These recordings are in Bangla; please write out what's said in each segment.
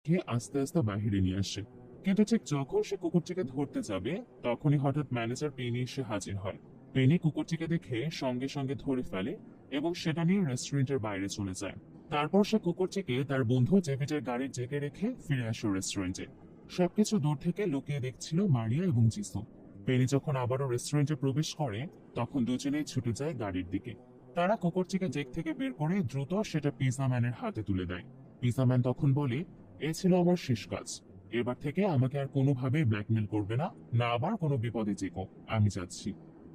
খেয়ে আস্তে আস্তে বাহিরে নিয়ে আসে। কিন্তু ঠিক যখন সে কুকুরটিকে ধরতে যাবে, তখনই হঠাৎ ম্যানেজার পেনি এসে হাজির হয়। পেনি কুকুরটিকে দেখে সঙ্গে সঙ্গে ধরে ফেলে এবং সেটা নিয়ে রেস্টুরেন্টের বাইরে চলে যায়। তারপর সে কুকুরটিকে তার বন্ধু ডেভিডের গাড়ির জেগে রেখে ফিরে আসে রেস্টুরেন্টে। সবকিছু দূর থেকে লুকিয়ে দেখছিল মারিয়া এবং জিসু। পেনি যখন আবারও রেস্টুরেন্টে প্রবেশ করে, তখন দুজনেই ছুটে যায় গাড়ির দিকে। তারা কুকুরটিকে জেগ থেকে বের করে দ্রুত সেটা পিজা ম্যানের হাতে তুলে দেয়। পিজা ম্যান তখন বলে, এ ছিল আমার শেষ কাজ। এবার থেকে আমাকে আর কোনোভাবেই ব্ল্যাকমেল করবে না, না আবার কোনো বিপদে যেকো। আমি যাচ্ছি।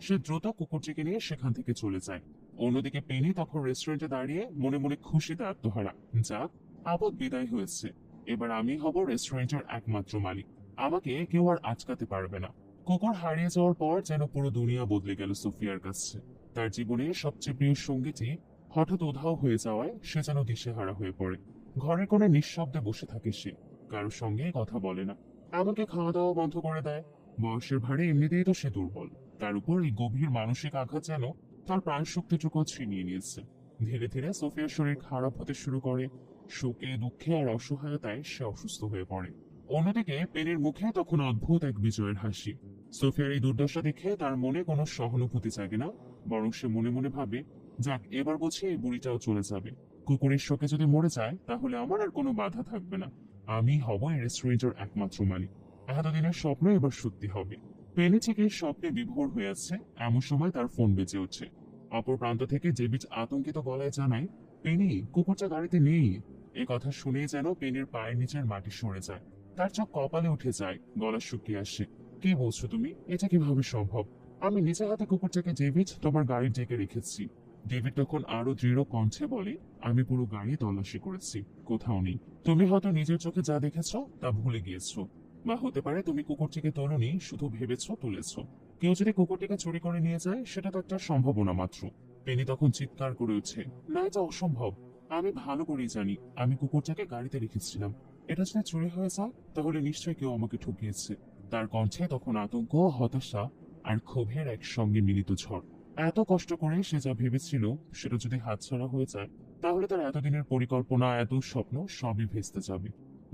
সে দ্রুত কুকুরটিকে নিয়ে সেখান থেকে চলে যায়। অন্যদিকে পেনি তখন রেস্টুরেন্টে দাঁড়িয়ে মনে মনে খুশিতে আত্মহারা। যাক, আপদ বিদায় হয়েছে। এবার আমি হব রেস্টুরেন্টের একমাত্র মালিক। আমাকে কেউ আর আটকাতে পারবে না। কুকুর হারিয়ে যাওয়ার পর যেন পুরো দুনিয়া বদলে গেল সোফিয়ার কাছে। তার জীবনের সবচেয়ে প্রিয় সঙ্গীটি হঠাৎ উধাও হয়ে যাওয়ায় সে যেন দিশেহারা হয়ে পড়ে। ঘরের কোণে নিঃশব্দে বসে থাকে সে, কারোর সঙ্গে কথা বলে না। আমাকে খাওয়া দাওয়া বন্ধ করে দেয়। বয়সের ভারে এমনিতেই তো সে দুর্বল। তার উপর এই গভীর মানসিক আঘাত যেন তার প্রাণ শক্তিটুকু ছিনিয়ে নিয়েছে। ধীরে ধীরে সোফিয়ার শরীর খারাপ হতে শুরু করে। শোকে, দুঃখে আর অসহায়তায় সে অসুস্থ হয়ে পড়ে। অন্যদিকে পেনির মুখে তখন অদ্ভুত এক বিজয়ের হাসি। সোফিয়ার এই দুর্দশা দেখে তার মনে কোনো সহানুভূতি জাগে না, বরং সে মনে মনে ভাবে, যাক, এবার বুঝি এই বুড়িটাও চলে যাবে। কুকুরের শোকে যদি মরে যায়, তাহলে আমার আর কোনো বাধা থাকবে না। আমি হব এই রেস্টুরেন্টের একমাত্র মালিক। এতদিনের স্বপ্ন এবার সত্যি হবে। পেনি থেকে স্বপ্নে বিভোর হয়ে আছে, এমন সময় তার ফোন বেজে ওঠে। অপর প্রান্ত থেকে জেবিচ আতঙ্কিত গলায় জানায়, পেনি, কুকুরটা গাড়িতে নেই। এ কথা শুনেই যেন পেনির পায়ের নিচের মাটি সরে যায়। তার চোখ কপালে উঠে যায়, গলা শুকিয়ে আসে। কি বলছো তুমি? এটা কিভাবে সম্ভব? আমি নিজে হাতে কুকুরটাকে ডেভিড তোমার গাড়ির ডেকে রেখেছি। ডেভিড তখন আরো দৃঢ় কণ্ঠে বলে, আমি পুরো গাড়ি তল্লাশি করেছি, কোথাও নেই। তুমি হয়তো নিজের চোখে যা দেখেছো তা ভুলে গিয়েছো, বা হতে পারে তুমি কুকুরটিকে তোলনি, শুধু ভেবেছো তুলেছো। কেউ যদি কুকুরটিকে চুরি করে নিয়ে যায়, সেটা তো একটা সম্ভাবনা মাত্র। পেনি তখন চিৎকার করে উঠছে, না, এটা অসম্ভব। আমি ভালো করেই জানি আমি কুকুরটাকে গাড়িতে রেখেছিলাম। এটা যদি চুরি হয়ে যায়, তাহলে নিশ্চয়ই কেউ আমাকে ঠকিয়েছে। তার কণ্ঠে তখন আতঙ্ক, হতাশা আর ক্ষোভের একসঙ্গে মিলিত ঝড়। এত কষ্ট করে সে যা ভেবেছিল, সেটা যদি হাতছাড়া হয়ে যায়, তাহলে তার এতদিনের পরিকল্পনা, এত স্বপ্ন সবই ভেস্তে যাবে।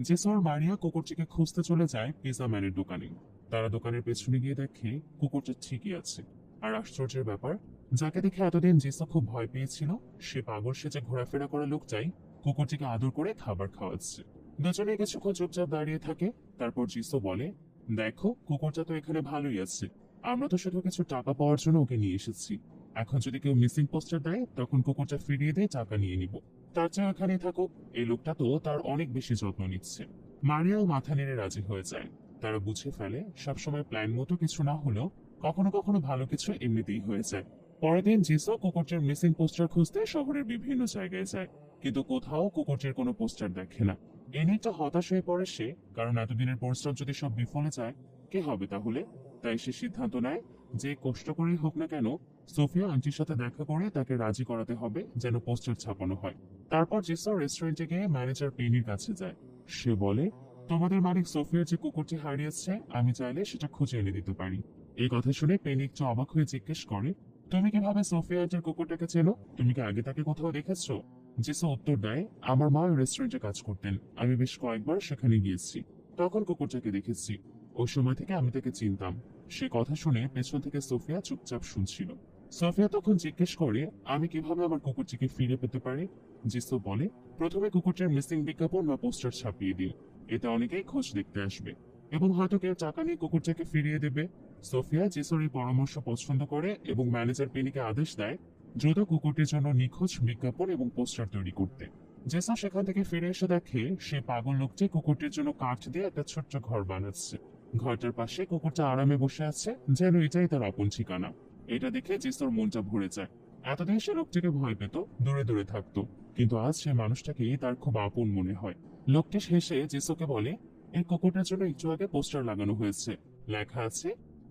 জেসর মারিয়া কুকুরটিকে খুঁজতে চলে যায় পিজা ম্যানের দোকানে। তারা দোকানের পেছনে গিয়ে দেখে কুকুরটা ঠিকই আছে। আর আশ্চর্যের ব্যাপার, যাকে দেখে এতদিন জেসা খুব ভয় পেয়েছিল, সে পাগল সেজে ঘোরাফেরা করা লোকটাই কুকুরটিকে আদর করে খাবার খাওয়াচ্ছে। দুজনে কিছুক্ষণ চুপচাপ দাঁড়িয়ে থাকে। তারপর জিসো বলে, দেখো, কুকুরটা তো এখানে ভালোই আছে। আমরা তো শুধু কিছু টাকা পাওয়ার জন্য ওকে নিয়ে এসেছি। এখন যদি কেউ মিসিং পোস্টার দেয়, তখন কুকুরটা ফিরিয়ে দিয়ে টাকা নিয়ে নিব। তার চেয়ে এখানেই থাকুক। এই লোকটা তো তার অনেক বেশি যত্ন নিচ্ছে। মারিয়াও মাথা নেড়ে রাজি হয়ে যায়। তারা বুঝে ফেলে, সবসময় প্ল্যান মতো কিছু না হলেও কখনো কখনো ভালো কিছু এমনিতেই হয়ে যায়। পরের দিন জিসো কুকুরটির মিসিং পোস্টার খুঁজতে শহরের বিভিন্ন জায়গায় যায়, কিন্তু কোথাও কুকুরটির কোনো পোস্টার দেখে না। এ নিয়ে একটা হতাশ হয়ে পড়ে সে, কারণ এতদিনের পরিশ্রম যদি সব বিফলে যায়, কে হবে তাহলে? তাই সে সিদ্ধান্ত নেয়, যে কষ্ট করেই হোক না কেন, সোফিয়া আন্টির সাথে দেখা করে তাকে রাজি করাতে হবে যেন পোস্টার ছাপানো হয়। তারপর জিসো রেস্টুরেন্টে গিয়ে ম্যানেজার পেনির কাছে যায়। সে বলে, তোমাদের মালিক সোফিয়ার যে কুকুরটি হারিয়েছে, আমি চাইলে সেটা খুঁজে এনে দিতে পারি। এই কথা শুনে পেনি একটু অবাক হয়ে জিজ্ঞেস করে, তুমি কিভাবে সোফিয়া আন্টির কুকুরটাকে চেনো? তুমি কি আগে তাকে কোথাও দেখেছো? জিসো উত্তর দেয়, আমার মা ওই রেস্টুরেন্টে কাজ করতেন। আমি বেশ কয়েকবার সেখানে গিয়েছি, তখন কুকুরটাকে দেখেছি। ওই সময় থেকে আমি তাকে চিনতাম। সে কথা শুনে পেছন থেকে সোফিয়া চুপচাপ শুনছিল। সোফিয়া তখন জিজ্ঞেস করে, আমি কিভাবে আমার কুকুরটিকে ফিরে পেতে পারি? জিসো বলে, প্রথমে কুকুরটির মিসিং বিজ্ঞাপন বা পোস্টার ছাপিয়ে দিন। এতে অনেকেই খোঁজ দেখতে আসবে এবং হয়তো কেউ টাকা নিয়ে কুকুরটাকে ফিরিয়ে দেবে। সোফিয়া জিসোর এই পরামর্শ পছন্দ করে এবং ম্যানেজার পেনিকে আদেশ দেয় দ্রুত কুকুরটির জন্য নিখোঁজ বিজ্ঞাপন এবং পোস্টার তৈরি করতে। জেসা সেখান থেকে ফিরে এসে দেখে সে পাগল লোকটি কুকুরটির জন্য কাঠ দিয়ে একটা ছোট্ট ঘর বানাচ্ছে। ঘরটার পাশে কুকুরটা আরামে বসে আছে, যেন এটাই তার আপন ঠিকানা। এটা দেখে জেসোর মনটা ভরে যায়। এতদিন সে লোকটিকে ভয় পেত, দূরে দূরে থাকতো, কিন্তু আজ সে মানুষটাকে তার খুব আপন মনে হয়। লোকটি হেসে জেসোকে বলে, এই কুকুরটার জন্য একটু আগে পোস্টার লাগানো হয়েছে। লেখা আছে,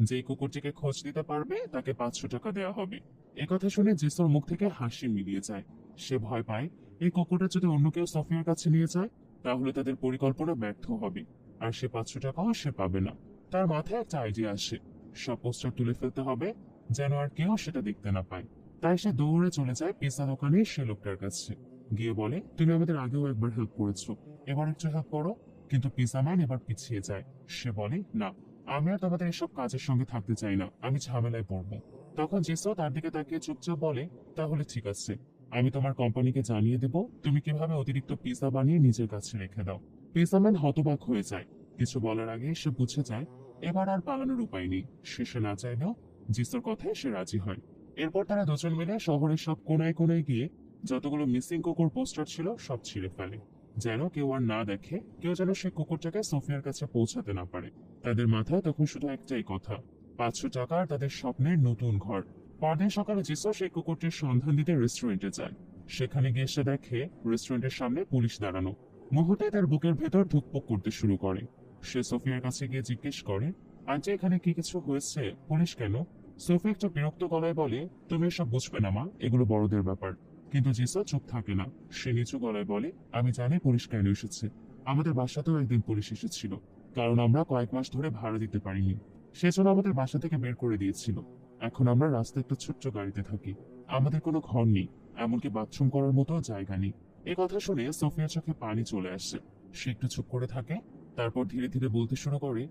যে কুকুরটিকে খোঁজ দিতে পারবে তাকে 500 টাকা দেওয়া হবে। একথা শুনে জেসোর মুখ থেকে হাসি মিলিয়ে যায়। সে ভয় পায়, এই কুকুরটা যদি অন্য কেউ সোফিয়ার কাছে নিয়ে যায়, তাহলে তাদের পরিকল্পনা ব্যর্থ হবে, আর সে 500 টাকাও সে পাবে না। তার মাথায় একটা আইডিয়া আসে, সব পোস্টার তুলে ফেলতে হবে, যেন আর কেউ সেটা দেখতে না পায়। তাই সে দৌড়ে চলে যায় পিৎজা দোকানে সে লোকটার কাছে। গিয়ে বলে, তুমি আমাদের আগেও একবার হেল্প করেছো, এবার একটু হেল্প করো। কিন্তু পিজাম্যান এবার পিছিয়ে যায়। সে বলে, না, আমি আর তোমাদের এসব কাজের সঙ্গে থাকতে চাই না, আমি ঝামেলায় পড়বো। তখন জেসও তার দিকে তাকিয়ে চুপচাপ বলে, তাহলে ঠিক আছে, আমি তোমার কোম্পানিকে জানিয়ে দেব তুমি কিভাবে অতিরিক্ত পিজা বানিয়ে নিজের কাছে রেখে দাও। পিজাম্যান হতবাক হয়ে যায়। কিছু বলার আগে সে বুঝে যায় এবার আর পালানোর উপায় নেই। শেষে না চাইলেও জিসোর কথায় সে রাজি হয়। এরপর তারা দুজন মিলে শহরের সব কোনায় কোনায় গিয়ে যতগুলো মিসিং কুকুর পোস্টার ছিল সব ছিঁড়ে ফেলে, যেন কেউ আর না দেখে, কেউ যেন সে কুকুরটাকে সোফিয়ার কাছে পৌঁছাতে না পারে। তাদের মাথায় তখন শুধু একটাই কথা, 500 টাকার তাদের স্বপ্নের নতুন ঘর। পরদিন সকালে জিসো সেই কুকুরটির সন্ধান দিতে রেস্টুরেন্টে যায়। সেখানে গিয়ে সে দেখে রেস্টুরেন্টের সামনে পুলিশ দাঁড়ানো। মুহূর্তে তার বুকের ভেতর ধুকপুক করতে শুরু করে। সে সোফিয়ার কাছে গিয়ে জিজ্ঞেস করে, আন্টি এখানে কি কিছু হয়েছে, পুলিশ কেন? সোফিয়া একটা বিরক্ত গলায় বলে, তুমি এসব বুঝবে না মা, এগুলো বড়দের ব্যাপার। কিন্তু জিসো চুপ থাকে না। সে নিচু গলায় বলে, আমি জানি পুলিশ কেন এসেছে। আমাদের বাসাতেও একদিন পুলিশ এসেছিল, কারণ আমরা কয়েক মাস ধরে ভাড়া দিতে পারিনি। সেজন্য আমাদের বাসা থেকে বের করে দিয়েছিল। এখন আমরা রাস্তায় একটা ছোট্ট গাড়িতে থাকি। আমাদের কোনো ঘর নেই, এমনকি বাথরুম করার মতো জায়গা নেই। এ কথা শুনে সোফিয়ার চোখে পানি চলে আসে। সে একটু চুপ করে থাকে, তারপর ধীরে ধীরে বলতে শুরু করে,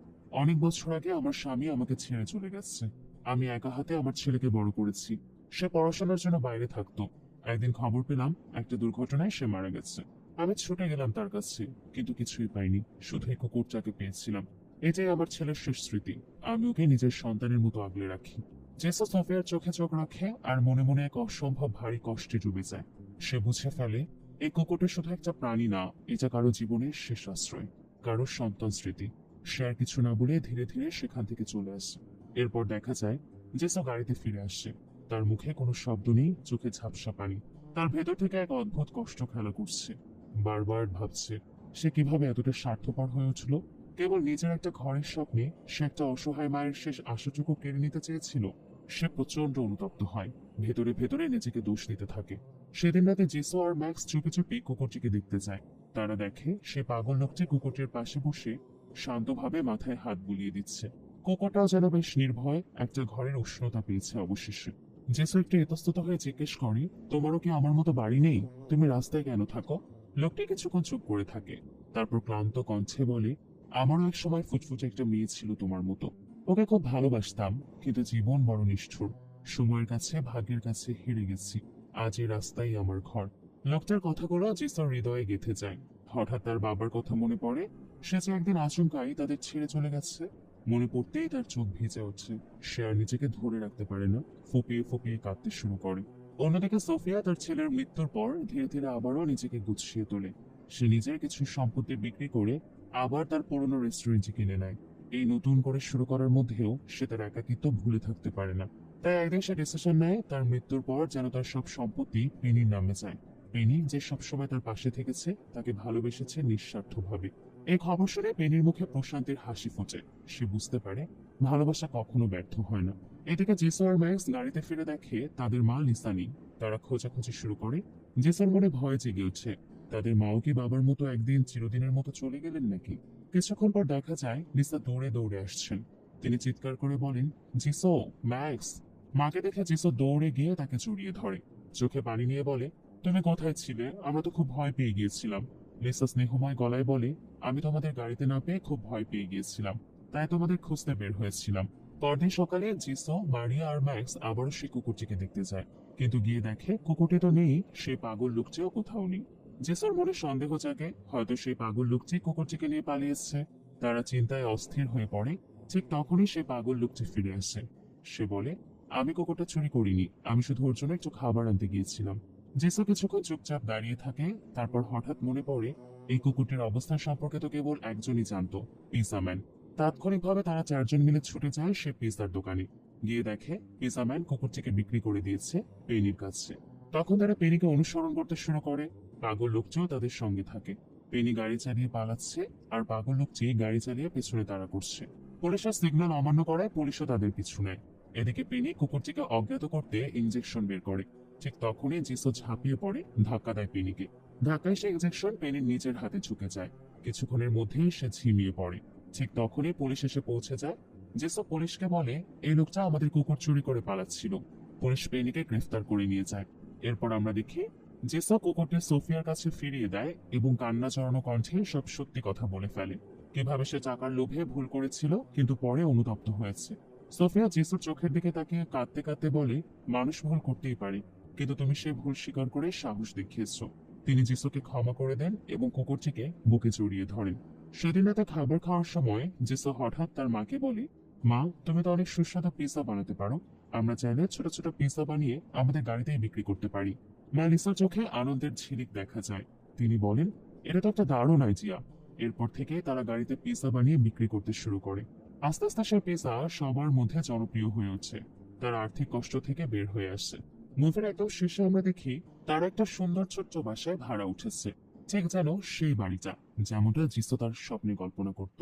অনেক বছর আগে আমার স্বামী আমাকে ছেড়ে চলে গেছে। আমি একা হাতে আমার ছেলেকে বড় করেছি। সে পড়াশোনার জন্য বাইরে থাকতো। একদিন খবর পেলাম একটা দুর্ঘটনায় সে মারা গেছে। আমি ছুটে গেলাম তার কাছে, কিন্তু কিছুই পাইনি, শুধু এই কুকুরটাকে পেয়েছিলাম। এটাই আমার ছেলের শেষ স্মৃতি। আমি ওকে নিজের সন্তানের মতো আগলে রাখি। জেসো সোফিয়ার চোখে চোখ রাখে আর মনে মনে এক অসম্ভব ভারী কষ্টে ডুবে যায়। সে বুঝে ফেলে এই কুকুরটা শুধু একটা প্রাণী না, এটা কারো জীবনের শেষ আশ্রয়, কারো সন্তান স্মৃতি। সে আর কিছু না বলে ধীরে ধীরে সেখান থেকে চলে আসে। এরপর দেখা যায় জেসো গাড়িতে ফিরে আসছে। তার মুখে কোনো শব্দ নেই, চোখে ঝাপসা পানি। তার ভেতর থেকে এক অদ্ভুত কষ্ট খেলা করছে। বারবার ভাবছে সে কিভাবে এতটা স্বার্থপর হয়ে উঠল। কেবল নিজের একটা ঘরের স্বপ্নে সে একটা অসহায় মায়ের শেষ আশাটুকু কেড়ে নিতে চেয়েছিল। সে প্রচন্ড অনুতপ্ত হয়, ভেতরে ভেতরে নিজেকে দোষ দিতে থাকে। সেদিন রাতে জেসো আর ম্যাক্স চুপি চুপি কুকুরটিকে দেখতে যায়। তারা দেখে সে পাগল লোকটি কুকুরটির পাশে বসে শান্তভাবে মাথায় হাত বুলিয়ে দিচ্ছে। কুকুরটাও যেন বেশ নির্ভয় একটা ঘরের উষ্ণতা পেয়েছে অবশেষে। জেসো একটু ইতস্তত হয়ে জিজ্ঞেস করে, তোমারও কি আমার মতো বাড়ি নেই? তুমি রাস্তায় কেন থাকো? লোকটি কিছুক্ষণ চুপ করে থাকে, তারপর ক্লান্ত কণ্ঠে বলে, আমারও এক সময় ফুটফুটে একটা মেয়ে ছিল তোমার মতো। ওকে খুব ভালোবাসতাম, কিন্তু জীবন বড় নিষ্ঠুর। সময়ের কাছে ভাগ্যের কাছে হেরে গেছি। আজ এই রাস্তাই আমার ঘর। লোকটার কথাগুলো জেসোর হৃদয়ে গেঁথে যায়। হঠাৎ তার বাবার কথা মনে পড়ে। সে যে একদিন আচমকাই তাদের ছেড়ে চলে গেছে। মনে পড়তেই তার চোখ ভিজে উঠছে। সে আর নিজেকে ধরে রাখতে পারে না, ফুপিয়ে ফুপিয়ে কাঁদতে শুরু করে। অন্যদিকে সোফিয়া তার ছেলের মৃত্যুর পর ধীরে ধীরে আবারও নিজেকে গুছিয়ে তোলে। সে নিজের কিছু সম্পত্তি বিক্রি করে আবার তার পুরনো রেস্টুরেন্টে কিনে নেয়। এই নতুন করে শুরু করার মধ্যেও সে তার একাকিত্ব ভুলে থাকতে পারে না। তাই একদিন সে ডিসিশন নেয় তার মৃত্যুর পর যেন তার সব সম্পত্তি পেনির নামে যায়। পেনি যে সবসময় তার পাশে থেকেছে, তাকে ভালোবেসেছে নিঃস্বার্থভাবে। এই খবর শুনে পেনির মুখে প্রশান্তির হাসি ফোটে। সে বুঝতে পারে ভালোবাসা কখনো ব্যর্থ হয় না। এদিকে জেসো আর ম্যাক্স গাড়িতে ফিরে দেখে তাদের মা লিসা নেই। তারা খোঁজাখুঁজি শুরু করে। জেসোর মনে ভয় জেগে উঠছে, তাদের মাও কি বাবার মতো একদিন চিরদিনের মতো চলে গেলেন নাকি? কিছুক্ষণ পর দেখা যায় লিসা দৌড়ে দৌড়ে আসছেন। তিনি চিৎকার করে বলেন, জিসো, ম্যাক্স। মাকে দেখে জিসো দৌড়ে গিয়ে তাকে জড়িয়ে ধরে। চোখে পানি নিয়ে বলে, তুমি কোথায় ছিলে? আমরা তো খুব ভয় পেয়ে গিয়েছিলাম। লিসা স্নেহময় গলায় বলে, আমি তোমাদের গাড়িতে না পেয়ে খুব ভয় পেয়ে গিয়েছিলাম, তাই তোমাদের খুঁজতে বের হয়েছিলাম। পরদিন সকালে জিসো, মারিয়া আর ম্যাক্স আবারও সেই কুকুরটিকে দেখতে যায়। কিন্তু গিয়ে দেখে কুকুরটি তো নেই, সেই পাগল লোকটিও কোথাও নেই। জেসোর মনে সন্দেহ জাগে, হয়তো সেই পাগল লোকটি কুকুরটিকে নিয়ে পালিয়েছে। তারা চিন্তায় অস্থির হয়ে পড়ে। ঠিক তখনই সেই পাগল লোকটি ফিরে আসে। সে বলে, আমি কুকুরটা চুরি করিনি, আমি শুধু ওর জন্য একটু খাবার আনতে গিয়েছিলাম। জেসো কিছুক্ষণ চুপচাপ দাঁড়িয়ে থাকে, তারপর হঠাৎ মনে পড়ে এই কুকুরটির অবস্থান সম্পর্কে তো কেবল একজনই জানতো, পিজাম্যান। তাৎক্ষণিকভাবে তারা চারজন মিলে ছুটে যায় সে পিজার দোকানে। গিয়ে দেখে পিজাম্যান কুকুরটিকে বিক্রি করে দিয়েছে পেনির কাছে। তখন তারা পেনিকে অনুসরণ করতে শুরু করে। পাগল লোকটিও তাদের সঙ্গে থাকে। পেনি গাড়ি চালিয়ে পালাচ্ছে, আর পাগল লোকটি গাড়ি চালিয়ে পেছনে তাড়া করছে। পুলিশের সিগন্যাল অমান্য করায় পুলিশও তাদের পিছু নেয়। এদিকে পেনি কুকুরটিকে অজ্ঞাত করতে ইঞ্জেকশন বের করে। ঠিক তখনই জিসো ঝাঁপিয়ে পড়ে, ধাক্কা দেয় পেনিকে। ধাক্কায় সে ইঞ্জেকশন পেনির নিজের হাতে ঝুঁকে যায়। কিছুক্ষণের মধ্যেই সে ঝিমিয়ে পড়ে। ঠিক তখনই পুলিশ এসে পৌঁছে যায়। জেসো পুলিশকে বলে, এই লোকটা আমাদের কুকুর চুরি করে পালাচ্ছিল। পুলিশ পেনিকে গ্রেফতার করে নিয়ে যায়। এরপর আমরা দেখি জেসা কুকুরটি সোফিয়ার কাছে ফিরিয়ে দেয় এবং কান্না জড়ানো কণ্ঠে সব সত্যি কথা বলে ফেলে। কিভাবে সে টাকার লোভে ভুল করেছিল কিন্তু পরে অনুতপ্ত হয়েছে। সোফিয়া জেসুর চোখের দিকে তাকিয়ে কাঁদতে কাঁদতে বলে, মানুষ ভুল করতেই পারে, কিন্তু তুমি সেই ভুল স্বীকার করে সাহস দেখিয়েছো। তিনি জেসুকে ক্ষমা করে দেন এবং কুকুরটিকে বুকে জড়িয়ে ধরেন। সেদিন রাতে খাবার খাওয়ার সময় জেসু হঠাৎ তার মাকে বলে, মা, তুমি তো অনেক সুস্বাদু পিৎজা বানাতে পারো, আমরা চাইলে ছোট ছোট পিৎজা বানিয়ে আমাদের গাড়িতেই বিক্রি করতে পারি। মা লিসার চোখে আনন্দের ঝিলিক দেখা যায়। তিনি বলেন, এটা তো একটা দারুণ আইডিয়া। এরপর থেকে তারা গাড়িতে পিৎজা বানিয়ে বিক্রি করতে শুরু করে। আস্তে আস্তে সেই পিৎজা সবার মধ্যে জনপ্রিয় হয়ে উঠছে। তারা আর্থিক কষ্ট থেকে বের হয়ে আসছে। মুভির একদম শেষে আমরা দেখি তারা একটা সুন্দর ছোট্ট বাসায় ভাড়া উঠেছে, ঠিক যেন সেই বাড়িটা যেমনটা জিসো তার স্বপ্নে কল্পনা করত।